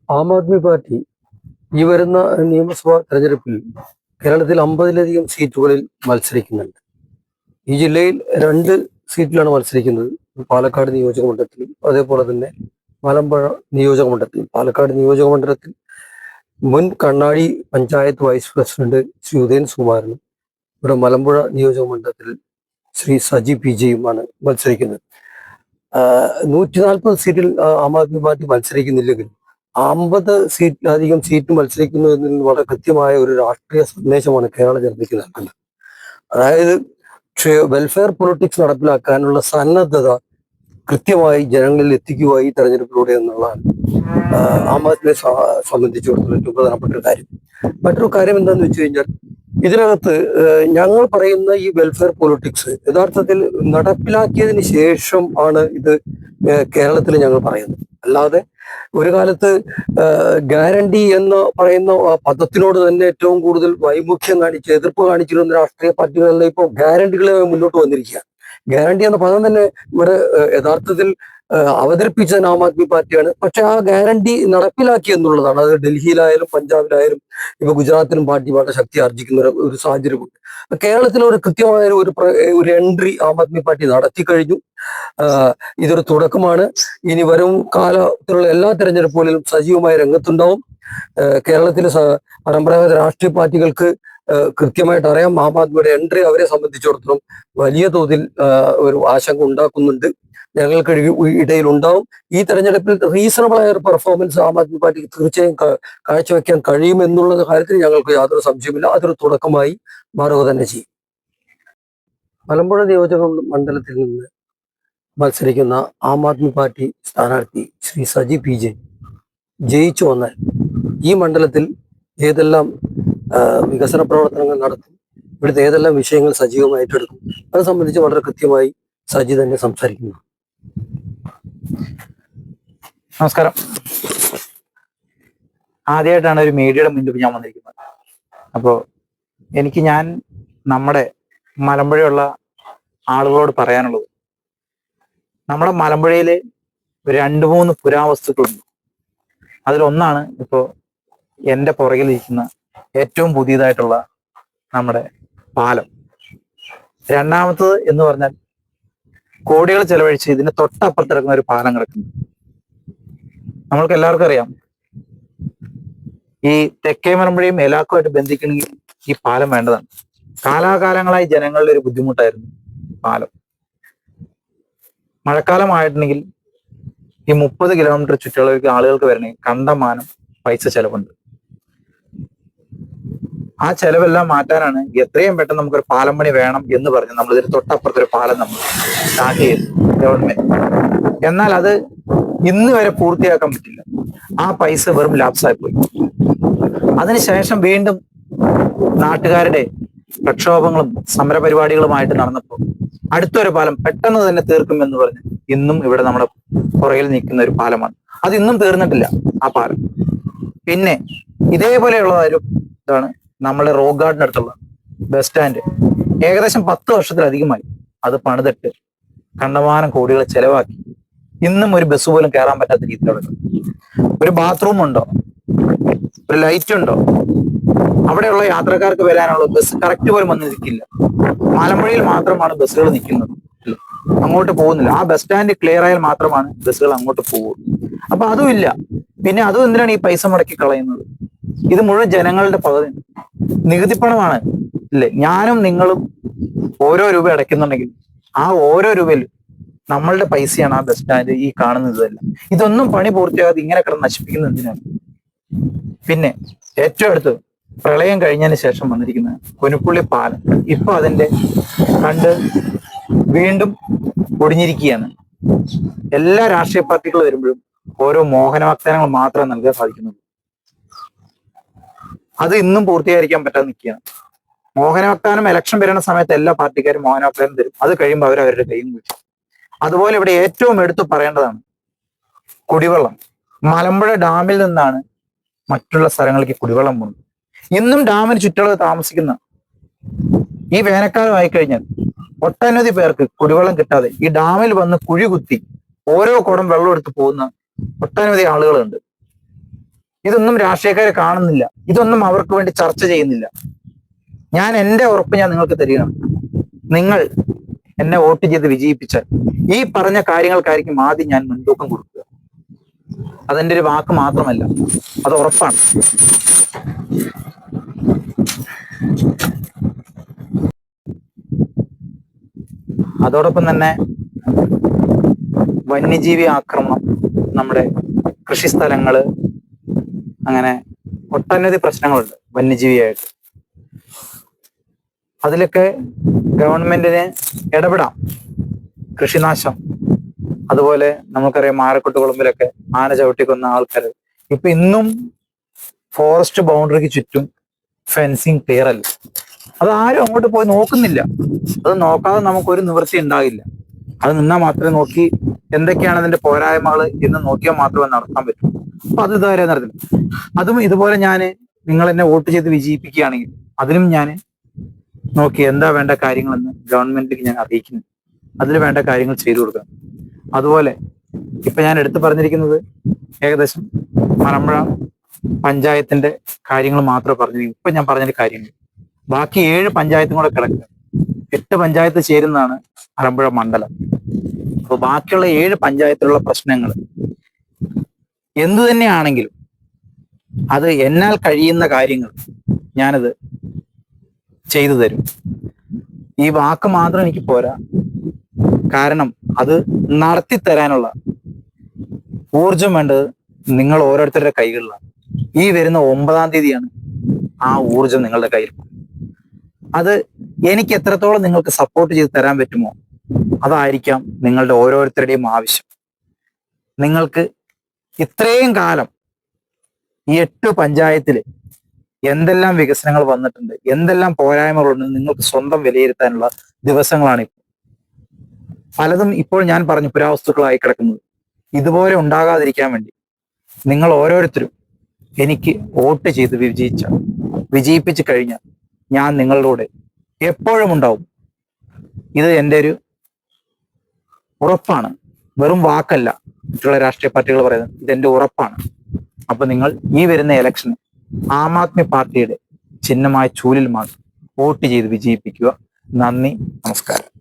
Aam Aadmi party ഈ വരുന്ന നിയമസഭാ തെരഞ്ഞെടുപ്പിൽ കേരളത്തിൽ 50-ലധികം സീറ്റുകളിൽ മത്സരിക്കുന്നുണ്ട്. ഈ ജില്ലയിൽ 2 സീറ്റിലാണ് മത്സരിക്കുന്നത്. പാലക്കാട് നിയോജക മണ്ഡലത്തിലും അതേപോലെ തന്നെ മലമ്പുഴ നിയോജക മണ്ഡലത്തിലും. പാലക്കാട് നിയോജക മണ്ഡലത്തിൽ മുൻ കണ്ണാടി പഞ്ചായത്ത് വൈസ് പ്രസിഡന്റ് ശ്രീ ഉദയൻ സുകുമാരനും ഇവിടെ മലമ്പുഴ നിയോജക മണ്ഡലത്തിൽ ശ്രീ സജി പി ജെയുമാണ് മത്സരിക്കുന്നത്. 140 സീറ്റിൽ ആം ആദ്മി പാർട്ടി മത്സരിക്കുന്നില്ലെങ്കിൽ 50 സീറ്റിലധികം സീറ്റ് മത്സരിക്കുന്നു എന്നതിൽ വളരെ കൃത്യമായ ഒരു രാഷ്ട്രീയ സന്ദേശമാണ് കേരള ജനതയ്ക്ക് നൽകുന്നത്. അതായത് വെൽഫെയർ പൊളിറ്റിക്സ് നടപ്പിലാക്കാനുള്ള സന്നദ്ധത കൃത്യമായി ജനങ്ങളിൽ എത്തിക്കുക ഈ തെരഞ്ഞെടുപ്പിലൂടെ എന്നുള്ളതാണ് ആം ആദ്മിയെ സംബന്ധിച്ചിടത്തോളം ഏറ്റവും പ്രധാനപ്പെട്ട ഒരു കാര്യം. മറ്റൊരു കാര്യം എന്താണെന്ന് വെച്ച് കഴിഞ്ഞാൽ, ഇതിനകത്ത് ഞങ്ങൾ പറയുന്ന ഈ വെൽഫെയർ പൊളിറ്റിക്സ് യഥാർത്ഥത്തിൽ നടപ്പിലാക്കിയതിന് ശേഷം ആണ് ഇത് കേരളത്തിൽ ഞങ്ങൾ പറയുന്നത്. അല്ലാതെ ഒരു കാലത്ത് ഗ്യാരണ്ടി എന്ന് പറയുന്ന പദത്തിനോട് തന്നെ ഏറ്റവും കൂടുതൽ വൈമുഖ്യം കാണിച്ച് എതിർപ്പ് കാണിച്ചിരുന്ന രാഷ്ട്രീയ പാർട്ടികളെല്ലാം ഇപ്പോൾ ഗ്യാരണ്ടികളെ മുന്നോട്ട് വന്നിരിക്കുക. ഗ്യാരണ്ടി എന്ന പദം തന്നെ ഇവിടെ യഥാർത്ഥത്തിൽ അവതരിപ്പിച്ചത് ആം ആദ്മി പാർട്ടിയാണ്. പക്ഷെ ആ ഗ്യാരണ്ടി നടപ്പിലാക്കി എന്നുള്ളതാണ്. അത് ഡൽഹിയിലായാലും പഞ്ചാബിലായാലും ഇപ്പൊ ഗുജറാത്തിലും പാർട്ടി വളരെ ശക്തി ആർജിക്കുന്ന ഒരു സാഹചര്യമുണ്ട്. കേരളത്തിൽ ഒരു കൃത്യമായ ഒരു എൻട്രി ആം ആദ്മി പാർട്ടി നടത്തി കഴിഞ്ഞു. ഇതൊരു തുടക്കമാണ്. ഇനി വരും കാലത്തിലുള്ള എല്ലാ തെരഞ്ഞെടുപ്പുകളിലും സജീവമായ രംഗത്തുണ്ടാവും. കേരളത്തിലെ പരമ്പരാഗത രാഷ്ട്രീയ പാർട്ടികൾക്ക് കൃത്യമായിട്ട് അറിയാം, ആം ആദ്മിയുടെ എൻട്രി അവരെ സംബന്ധിച്ചിടത്തോളം വലിയ തോതിൽ ഒരു ആശങ്ക ഉണ്ടാക്കുന്നുണ്ട്. ഞങ്ങൾക്ക് ഇടയിൽ ഉണ്ടാവും. ഈ തെരഞ്ഞെടുപ്പിൽ റീസണബിൾ ആയ ഒരു പെർഫോമൻസ് ആം ആദ്മി പാർട്ടിക്ക് തീർച്ചയായും കാഴ്ചവെക്കാൻ കഴിയുമെന്നുള്ള കാര്യത്തിൽ ഞങ്ങൾക്ക് യാതൊരു സംശയമില്ല. അതൊരു തുടക്കമായി മാറുക തന്നെ ചെയ്യും. മലമ്പുഴ നിയോജക മണ്ഡലത്തിൽ നിന്ന് മത്സരിക്കുന്ന ആം ആദ്മി പാർട്ടി സ്ഥാനാർത്ഥി ശ്രീ സജി പി ജെ ജയിച്ചു വന്നാൽ ഈ മണ്ഡലത്തിൽ ഏതെല്ലാം വികസന പ്രവർത്തനങ്ങൾ നടത്തും, ഇവിടുത്തെ ഏതെല്ലാം വിഷയങ്ങൾ സജീവമായി ഏറ്റെടുക്കും, അത് സംബന്ധിച്ച് വളരെ കൃത്യമായി സജി തന്നെ സംസാരിക്കുന്നു. നമസ്കാരം. ആദ്യമായിട്ടാണ് ഒരു മീഡിയയുടെ മുന്നിൽ ഞാൻ വന്നിരിക്കുന്നത്. അപ്പോൾ ഞാൻ നമ്മുടെ മലമ്പുഴയുള്ള ആളുകളോട് പറയാനുള്ളത്, നമ്മുടെ മലമ്പുഴയിൽ 2-3 പുരാവസ്തുക്കളുണ്ട്. അതിലൊന്നാണ് ഇപ്പോൾ എൻ്റെ പുറകിലിരിക്കുന്ന ഏറ്റവും പുതിയതായിട്ടുള്ള നമ്മുടെ പാലം. രണ്ടാമത്തത് എന്ന് പറഞ്ഞാൽ കോടികൾ ചെലവഴിച്ച് ഇതിന് തൊട്ടപ്പുറത്ത് കിടക്കുന്ന ഒരു പാലം കിടക്കുന്നു. നമ്മൾക്ക് എല്ലാവർക്കും അറിയാം, ഈ തെക്കേ മലമ്പുഴയും ഏലാക്കുമായിട്ട് ബന്ധിക്കണമെങ്കിൽ ഈ പാലം വേണ്ടതാണ്. കാലാകാലങ്ങളായി ജനങ്ങളുടെ ഒരു ബുദ്ധിമുട്ടായിരുന്നു പാലം. മഴക്കാലമായിട്ടുണ്ടെങ്കിൽ ഈ 30 കിലോമീറ്റർ ചുറ്റളവിലേക്ക് ആളുകൾക്ക് വരണമെങ്കിൽ കണ്ടമാനം പൈസ ചെലവുണ്ട്. ആ ചെലവെല്ലാം മാറ്റാനാണ് എത്രയും പെട്ടെന്ന് നമുക്കൊരു പാലം പണി വേണം എന്ന് പറഞ്ഞ് നമ്മൾ ഇതിന് തൊട്ടപ്പുറത്തൊരു പാലം നമ്മൾ സ്റ്റാർട്ട് ചെയ്തു ഗവൺമെന്റ്. എന്നാൽ അത് ഇന്ന് വരെ പൂർത്തിയാക്കാൻ പറ്റില്ല. ആ പൈസ വെറും ലാപ്സായി പോയി. അതിനുശേഷം വീണ്ടും നാട്ടുകാരുടെ പ്രക്ഷോഭങ്ങളും സമരപരിപാടികളുമായിട്ട് നടന്നപ്പോൾ അടുത്തൊരു പാലം പെട്ടെന്ന് തന്നെ തീർക്കുമെന്ന് പറഞ്ഞ് ഇന്നും ഇവിടെ നമ്മുടെ പുറകിൽ നിൽക്കുന്ന ഒരു പാലമാണ്. അത് ഇന്നും തീർന്നിട്ടില്ല ആ പാലം. പിന്നെ ഇതേപോലെയുള്ള ഒരു ഇതാണ് നമ്മുടെ റോക്ക് ഗാർഡിന്റെ അടുത്തുള്ള ബസ് സ്റ്റാൻഡ്. ഏകദേശം 10 വർഷത്തിലധികമായി അത് പണിതിട്ട് കണ്ടമാനം കോടികൾ ചെലവാക്കി ഇന്നും ഒരു ബസ് പോലും കയറാൻ പറ്റാത്ത രീതിയിലുള്ള ഒരു ബാത്റൂം ഉണ്ടോ, ഒരു ലൈറ്റ് ഉണ്ടോ, അവിടെയുള്ള യാത്രക്കാർക്ക് വരാനുള്ള ബസ് കറക്റ്റ് പോലും വന്ന് നിൽക്കില്ല. മലമ്പുഴയിൽ മാത്രമാണ് ബസ്സുകൾ നിൽക്കുന്നത്, അങ്ങോട്ട് പോകുന്നില്ല. ആ ബസ് സ്റ്റാൻഡ് ക്ലിയർ ആയാൽ മാത്രമാണ് ബസ്സുകൾ അങ്ങോട്ട് പോകുള്ളൂ. അപ്പൊ അതും ഇല്ല. പിന്നെ അതും എന്തിനാണ് ഈ പൈസ മുടക്കി കളയുന്നത്? ഇത് മുഴുവൻ ജനങ്ങളുടെ നികുതിപ്പണമാണ് അല്ലേ? ഞാനും നിങ്ങളും ഓരോ രൂപ അടയ്ക്കുന്നുണ്ടെങ്കിൽ ആ ഓരോ രൂപയിൽ നമ്മളുടെ പൈസയാണ് ആ ബസ് സ്റ്റാൻഡ് ഈ കാണുന്നതല്ല. ഇതൊന്നും പണി പൂർത്തിയാകാതെ ഇങ്ങനെ കിടന്ന് നശിപ്പിക്കുന്നത് എന്തിനാണ്? പിന്നെ ഏറ്റവും അടുത്ത് പ്രളയം കഴിഞ്ഞതിന് ശേഷം വന്നിരിക്കുന്ന കുനുപ്പുള്ളി പാലം ഇപ്പൊ അതിന്റെ കണ്ട് വീണ്ടും ഒടിഞ്ഞിരിക്കുകയാണ്. എല്ലാ രാഷ്ട്രീയ പാർട്ടികൾ വരുമ്പോഴും ഓരോ മോഹന വാഗ്ദാനങ്ങൾ മാത്രമേ നൽകാൻ സാധിക്കുന്നുള്ളൂ. അത് ഇന്നും പൂർത്തീകരിക്കാൻ പറ്റാതെ നിൽക്കുകയാണ്. മോഹന വാഗ്ദാനം ഇലക്ഷൻ വരുന്ന സമയത്ത് എല്ലാ പാർട്ടിക്കാരും മോഹന വാഗ്ദാനം തരും. അത് കഴിയുമ്പോൾ അവരവരുടെ കൈയും കുഴിക്കും. അതുപോലെ ഇവിടെ ഏറ്റവും എടുത്തു പറയേണ്ടതാണ് കുടിവെള്ളം. മലമ്പുഴ ഡാമിൽ നിന്നാണ് മറ്റുള്ള സ്ഥലങ്ങളിലേക്ക് കുടിവെള്ളം പോകുന്നത്. ഇന്നും ഡാമിന് ചുറ്റളവ് താമസിക്കുന്ന ഈ വേനൽക്കാലം ആയിക്കഴിഞ്ഞാൽ ഒട്ടനവധി പേർക്ക് കുടിവെള്ളം കിട്ടാതെ ഈ ഡാമിൽ വന്ന് കുഴി കുത്തി ഓരോ കുടം വെള്ളം എടുത്ത് പോകുന്ന ഒട്ടനവധി ആളുകളുണ്ട്. ഇതൊന്നും രാഷ്ട്രീയക്കാരെ കാണുന്നില്ല, ഇതൊന്നും അവർക്ക് വേണ്ടി ചർച്ച ചെയ്യുന്നില്ല. ഞാൻ എൻ്റെ ഉറപ്പ് ഞാൻ നിങ്ങൾക്ക് തരികയാണ്. നിങ്ങൾ എന്നെ വോട്ട് ചെയ്ത് വിജയിപ്പിച്ചാൽ ഈ പറഞ്ഞ കാര്യങ്ങൾക്കായിരിക്കും ആദ്യം ഞാൻ മുൻതൂക്കം കൊടുക്കുക. അതെന്റെ ഒരു വാക്ക് മാത്രമല്ല, അത് ഉറപ്പാണ്. അതോടൊപ്പം തന്നെ വന്യജീവി ആക്രമണം, നമ്മുടെ കൃഷിസ്ഥലങ്ങള്, അങ്ങനെ ഒട്ടനവധി പ്രശ്നങ്ങളുണ്ട് വന്യജീവിയായിട്ട്. അതിലൊക്കെ ഗവൺമെന്റിന് ഇടപെടാം. കൃഷിനാശം, അതുപോലെ നമുക്കറിയാം മാരക്കൊട്ട് കുളമ്പിലൊക്കെ ആന ചവിട്ടിക്കൊന്ന ആൾക്കാർ. ഇപ്പൊ ഇന്നും ഫോറസ്റ്റ് ബൗണ്ടറിക്ക് ചുറ്റും ഫെൻസിങ് ക്ലിയർ അല്ല. അത് ആരും അങ്ങോട്ട് പോയി നോക്കുന്നില്ല. അത് നോക്കാതെ നമുക്കൊരു നിവൃത്തി ഉണ്ടാകില്ല. അത് നിന്നാൽ മാത്രമേ നോക്കി എന്തൊക്കെയാണ് അതിന്റെ പോരായ്മകൾ എന്ന് നോക്കിയാൽ മാത്രമേ നടത്താൻ പറ്റൂ. അപ്പൊ അത് ഇതുവരെ നടത്തില്ല. അതും ഇതുപോലെ നിങ്ങൾ എന്നെ വോട്ട് ചെയ്ത് വിജയിപ്പിക്കുകയാണെങ്കിൽ അതിനും ഞാൻ നോക്കി എന്താ വേണ്ട കാര്യങ്ങളെന്ന് ഗവൺമെന്റിലേക്ക് ഞാൻ അറിയിക്കുന്നു. അതിൽ വേണ്ട കാര്യങ്ങൾ ചെയ്തു കൊടുക്കണം. അതുപോലെ ഇപ്പൊ ഞാൻ എടുത്തു പറഞ്ഞിരിക്കുന്നത് ഏകദേശം മലമ്പുഴ പഞ്ചായത്തിന്റെ കാര്യങ്ങൾ മാത്രമേ പറഞ്ഞിരിക്കും. ഇപ്പൊ ഞാൻ പറഞ്ഞ കാര്യങ്ങൾ ബാക്കി 7 പഞ്ചായത്തും കൂടെ കിടക്കുക. 8 പഞ്ചായത്ത് ചേരുന്നതാണ് മലമ്പുഴ മണ്ഡലം. അപ്പൊ ബാക്കിയുള്ള 7 പഞ്ചായത്തിലുള്ള പ്രശ്നങ്ങൾ എന്തു തന്നെയാണെങ്കിലും അത് എന്നാൽ കഴിയുന്ന കാര്യങ്ങൾ ഞാനത് ചെയ്തു തരും. ഈ വാക്ക് മാത്രം എനിക്ക് പോരാ, കാരണം അത് നടത്തി തരാനുള്ള ഊർജം വേണ്ടത് നിങ്ങൾ ഓരോരുത്തരുടെ കൈകളിലാണ്. ഈ വരുന്ന 9-ാം തീയതിയാണ് ആ ഊർജം നിങ്ങളുടെ കയ്യിൽ. അത് എനിക്ക് എത്രത്തോളം നിങ്ങൾക്ക് സപ്പോർട്ട് ചെയ്ത് തരാൻ പറ്റുമോ അതായിരിക്കാം നിങ്ങളുടെ ഓരോരുത്തരുടെയും ആവശ്യം. നിങ്ങൾക്ക് ഇത്രയും കാലം ഈ 8 പഞ്ചായത്തിൽ എന്തെല്ലാം വികസനങ്ങൾ വന്നിട്ടുണ്ട്, എന്തെല്ലാം പോരായ്മകളുണ്ട് നിങ്ങൾക്ക് സ്വന്തം വിലയിരുത്താനുള്ള ദിവസങ്ങളാണ് ഇപ്പോൾ. പലതും ഇപ്പോൾ ഞാൻ പറഞ്ഞു പുരാവസ്തുക്കളായി കിടക്കുന്നത്. ഇതുപോലെ ഉണ്ടാകാതിരിക്കാൻ വേണ്ടി നിങ്ങൾ ഓരോരുത്തരും എനിക്ക് വോട്ട് ചെയ്ത് വിജയിപ്പിച്ചു കഴിഞ്ഞാൽ ഞാൻ നിങ്ങളുടെ കൂടെ എപ്പോഴും ഉണ്ടാവും. ഇത് എൻ്റെ ഒരു ഉറപ്പാണ്, വെറും വാക്കല്ല. മറ്റുള്ള രാഷ്ട്രീയ പാർട്ടികൾ പറയുന്നത് ഇതെന്റെ ഉറപ്പാണ്. അപ്പൊ നിങ്ങൾ ഈ വരുന്ന ഇലക്ഷന് ആം ആദ്മി പാർട്ടിയുടെ ചിഹ്നമായ ചൂലിൽ മാത്രം വോട്ട് ചെയ്ത് വിജയിപ്പിക്കുക. നന്ദി, നമസ്കാരം.